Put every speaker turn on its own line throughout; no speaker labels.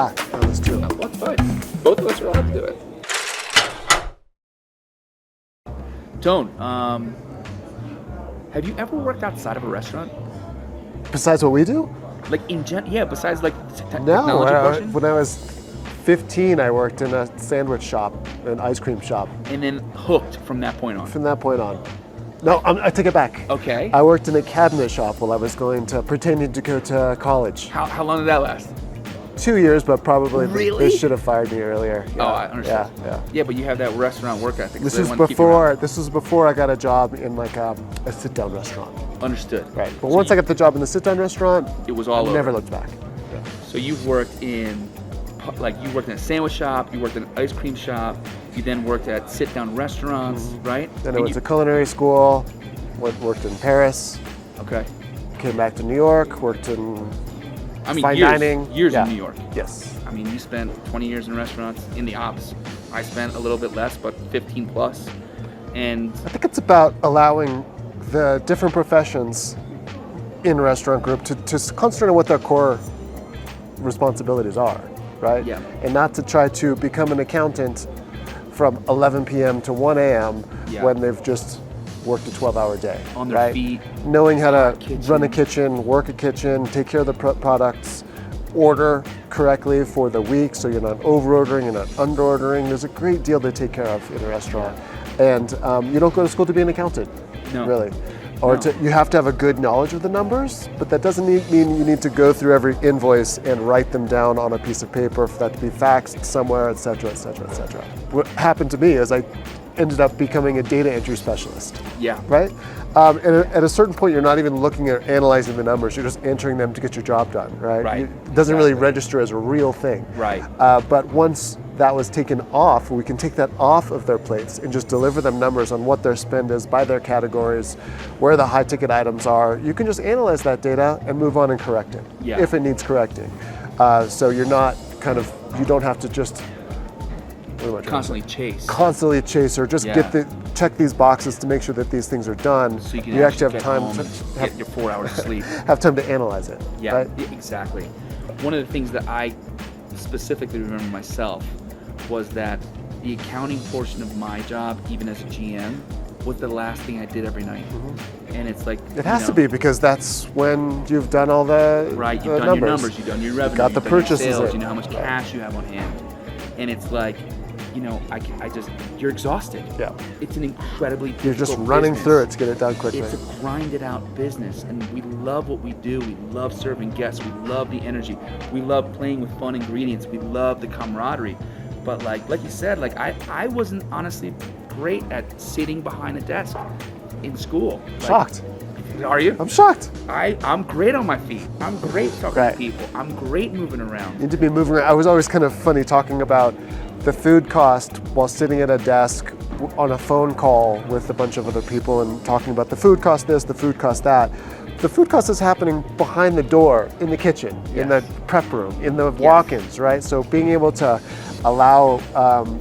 Ah, that was two.
That's fine. Both of us are allowed to do it. Tone, have you ever worked outside of a restaurant?
Besides what we do?
Like besides like
No,
technology portion?
when I was 15, I worked in a sandwich shop, an ice cream shop.
And then hooked from that point on.
From that point on. No, I take it back.
Okay.
I worked in a cabinet shop while I was pretending to go to college.
How long did that last?
2 years, but probably
Really?
they should have fired me earlier. Yeah.
Oh, I understand.
Yeah.
Yeah, but you have that restaurant work ethic.
This
so they
was
wanna keep you around.
before I got a job in like a sit-down restaurant.
Understood.
Right. But once I got the job in the sit-down restaurant,
it was all
I
over.
never looked back. Yeah.
So you've worked in, you worked in a sandwich shop, you worked in an ice cream shop, you then worked at sit-down restaurants, right?
Then I went to culinary school, worked in Paris,
Okay.
came back to New York, worked in fine
years,
dining.
Years
Yeah.
in New York.
Yes.
I mean, you spent 20 years in restaurants in the ops. I spent a little bit less, but 15 plus. And
I think it's about allowing the different professions in a restaurant group to concentrate on what their core responsibilities are, right?
Yeah.
And not to try to become an accountant from 11 p.m. to 1 a.m.
Yeah.
when they've just worked a 12-hour day.
On their
right?
feet.
Knowing how to
Kitchen.
run a kitchen, work a kitchen, take care of the products, order correctly for the week so you're not over-ordering, you're not under-ordering. There's a great deal to take care of in a restaurant. And you don't go to school to be an accountant,
No.
really. Or
No.
you have to have a good knowledge of the numbers, but that doesn't mean you need to go through every invoice and write them down on a piece of paper for that to be faxed somewhere, et cetera, et cetera, et cetera. What happened to me is I ended up becoming a data entry specialist,
yeah.
right? And at a certain point, you're not even looking at analyzing the numbers, you're just entering them to get your job done, right?
Right.
It doesn't really register as a real thing.
Right.
But once that was taken off, we can take that off of their plates and just deliver them numbers on what their spend is by their categories, where the high ticket items are. You can just analyze that data and move on and correct it if it needs correcting. So you're not you don't have to just
Constantly chase.
Constantly chase or just check these boxes to make sure that these things are done.
So you can
actually have
get
time
home
to
and get your 4 hours of sleep.
have time to analyze it.
Yeah,
right?
exactly. One of the things that I specifically remember myself was that the accounting portion of my job, even as a GM, was the last thing I did every night. And it's like
It has to be because that's when you've done all the
right. You've
the
done
numbers.
your numbers, you've done your revenue,
got the
you've done your
purchases
sales,
in.
you know how much cash you have on hand, and it's like, you're exhausted.
Yeah.
It's an incredibly
You're just
difficult
running
business.
through it to get it done quickly.
It's a grinded out business, and we love what we do. We love serving guests. We love the energy. We love playing with fun ingredients. We love the camaraderie. But like you said, I wasn't honestly great at sitting behind a desk in school.
Shocked.
Are you?
I'm shocked.
I'm great on my feet. I'm great talking
Right.
to people. I'm great moving around.
You need to be moving around. I was always kind of funny talking about the food cost while sitting at a desk on a phone call with a bunch of other people and talking about the food cost this, the food cost that. The food cost is happening behind the door, in the kitchen, in the prep room, in the walk-ins, right? So being able to allow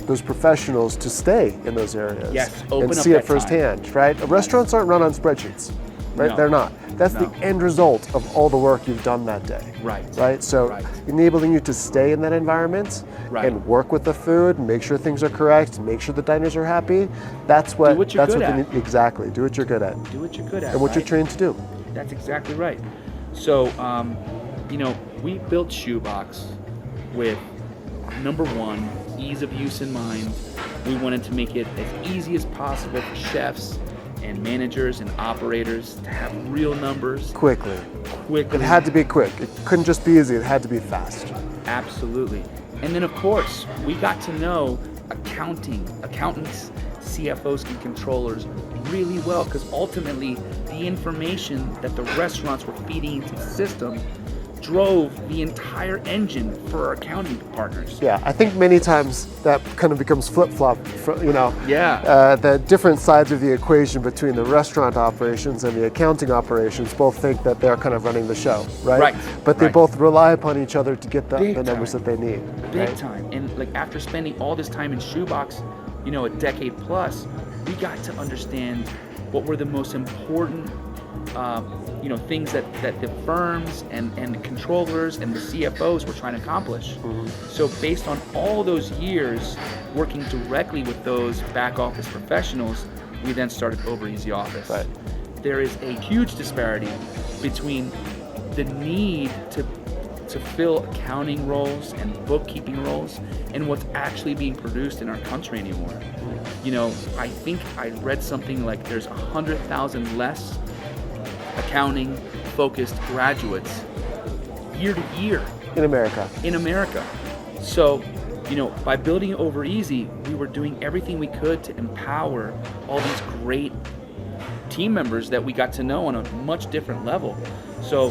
those professionals to stay in those areas
open
and
up
see it
that time.
firsthand, right? Restaurants aren't run on spreadsheets, right?
No.
They're not. That's
No.
the end result of all the work you've done that day. Right? So enabling you to stay in that environment and work with the food, make sure things are correct, make sure the diners are happy. That's what
Do what you're good
they
at.
need. Exactly. Do what you're good at.
Do what you're good at.
And what you're
right?
trained to do.
That's exactly right. So, we built ChouxBox with number one, ease of use in mind. We wanted to make it as easy as possible for chefs and managers and operators to have real numbers
Quickly.
quickly.
It had to be quick. It couldn't just be easy. It had to be fast.
Absolutely. And then, of course, we got to know accountants, CFOs, and controllers really well, because ultimately the information that the restaurants were feeding into the system drove the entire engine for our accounting partners.
Yeah, I think many times that kind of becomes flip-flop,
Yeah.
the different sides of the equation between the restaurant operations and the accounting operations both think that they're kind of running the show, right?
Right.
But they
Right.
both rely upon each other to get the
Big
numbers
time.
that they need.
Big
right?
time. And after spending all this time in ChouxBox, a decade plus, we got to understand what were the most important things that the firms and the controllers and the CFOs were trying to accomplish. So based on all those years working directly with those back office professionals, we then started Over Easy Office.
Right.
There is a huge disparity between the need to fill accounting roles and bookkeeping roles and what's actually being produced in our country anymore. I think I read something like there's 100,000 less accounting focused graduates year to year
In America.
So, by building Over Easy, we were doing everything we could to empower all these great team members that we got to know on a much different level. So,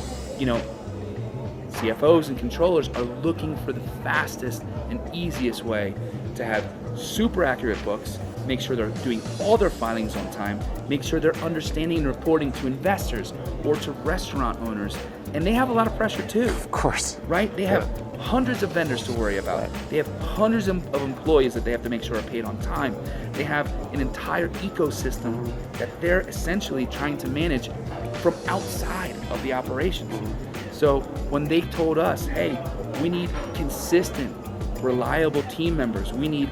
CFOs and controllers are looking for the fastest and easiest way to have super accurate books, make sure they're doing all their filings on time, make sure they're understanding and reporting to investors or to restaurant owners. And they have a lot of pressure too.
Of course.
Right? They have hundreds of vendors to worry about.
Right.
They have hundreds of employees that they have to make sure are paid on time. They have an entire ecosystem that they're essentially trying to manage from outside of the operations. So when they told us, hey, we need consistent, reliable team members, we need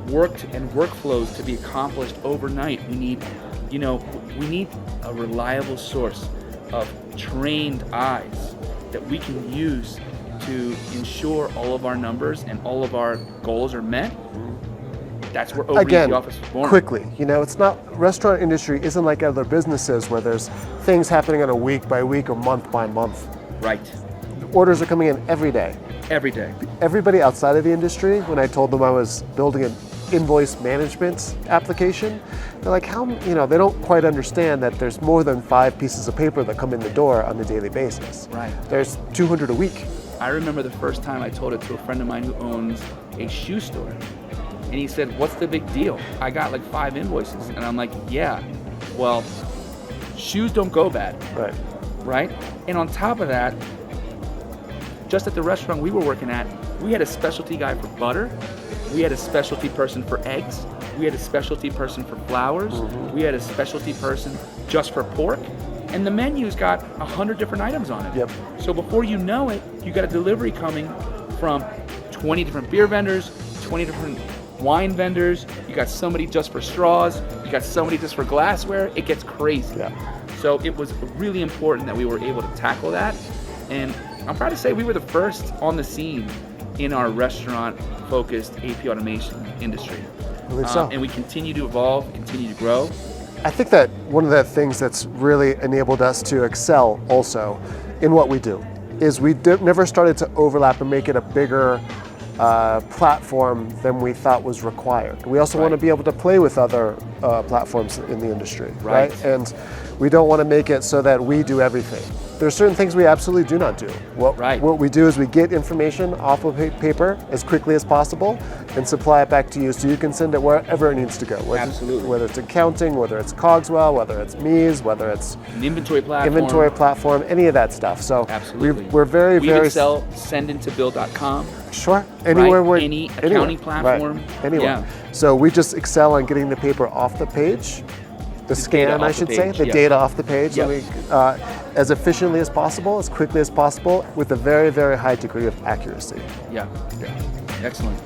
work and workflows to be accomplished overnight, we need a reliable source of trained eyes that we can use to ensure all of our numbers and all of our goals are met. That's where Over Easy Office was born.
Quickly, it's not, restaurant industry isn't like other businesses where there's things happening on a week by week or month by month.
Right.
Orders are coming in every day.
Every day.
Everybody outside of the industry, when I told them I was building an invoice management application, they're like, how, they don't quite understand that there's more than 5 pieces of paper that come in the door on a daily basis.
Right.
There's 200 a week.
I remember the first time I told it to a friend of mine who owns a shoe store. And he said, what's the big deal? I got like 5 invoices. And I'm like, yeah, well, shoes don't go bad. Right? And on top of that, just at the restaurant we were working at, we had a specialty guy for butter, we had a specialty person for eggs, we had a specialty person for flours, we had a specialty person just for pork, and the menu's got 100 different items on it.
Yep.
So before you know it, you got a delivery coming from 20 different beer vendors, 20 different wine vendors, you got somebody just for straws, you got somebody just for glassware. It gets crazy.
Yeah.
So it was really important that we were able to tackle that. And I'm proud to say we were the first on the scene in our restaurant-focused AP automation industry.
I believe so.
And we continue to evolve, continue to grow.
I think that one of the things that's really enabled us to excel also in what we do is we never started to overlap and make it a bigger platform than we thought was required. We also want to be able to play with other platforms in the industry, right? And we don't want to make it so that we do everything. There are certain things we absolutely do not do. What we do is we get information off of paper as quickly as possible and supply it back to you so you can send it wherever it needs to go. Whether it's accounting, whether it's Cogswell, whether it's Mies, whether it's
an inventory platform,
any of that stuff. So we're very,
we
very...
sell sendintobill.com.
Sure, anywhere
any accounting platform.
Anywhere.
Yeah.
So we just excel on getting the paper off the page, the scan, I should say, the data off the page, and we, as efficiently as possible, as quickly as possible, with a very, very high degree of accuracy.
Yeah. Excellent.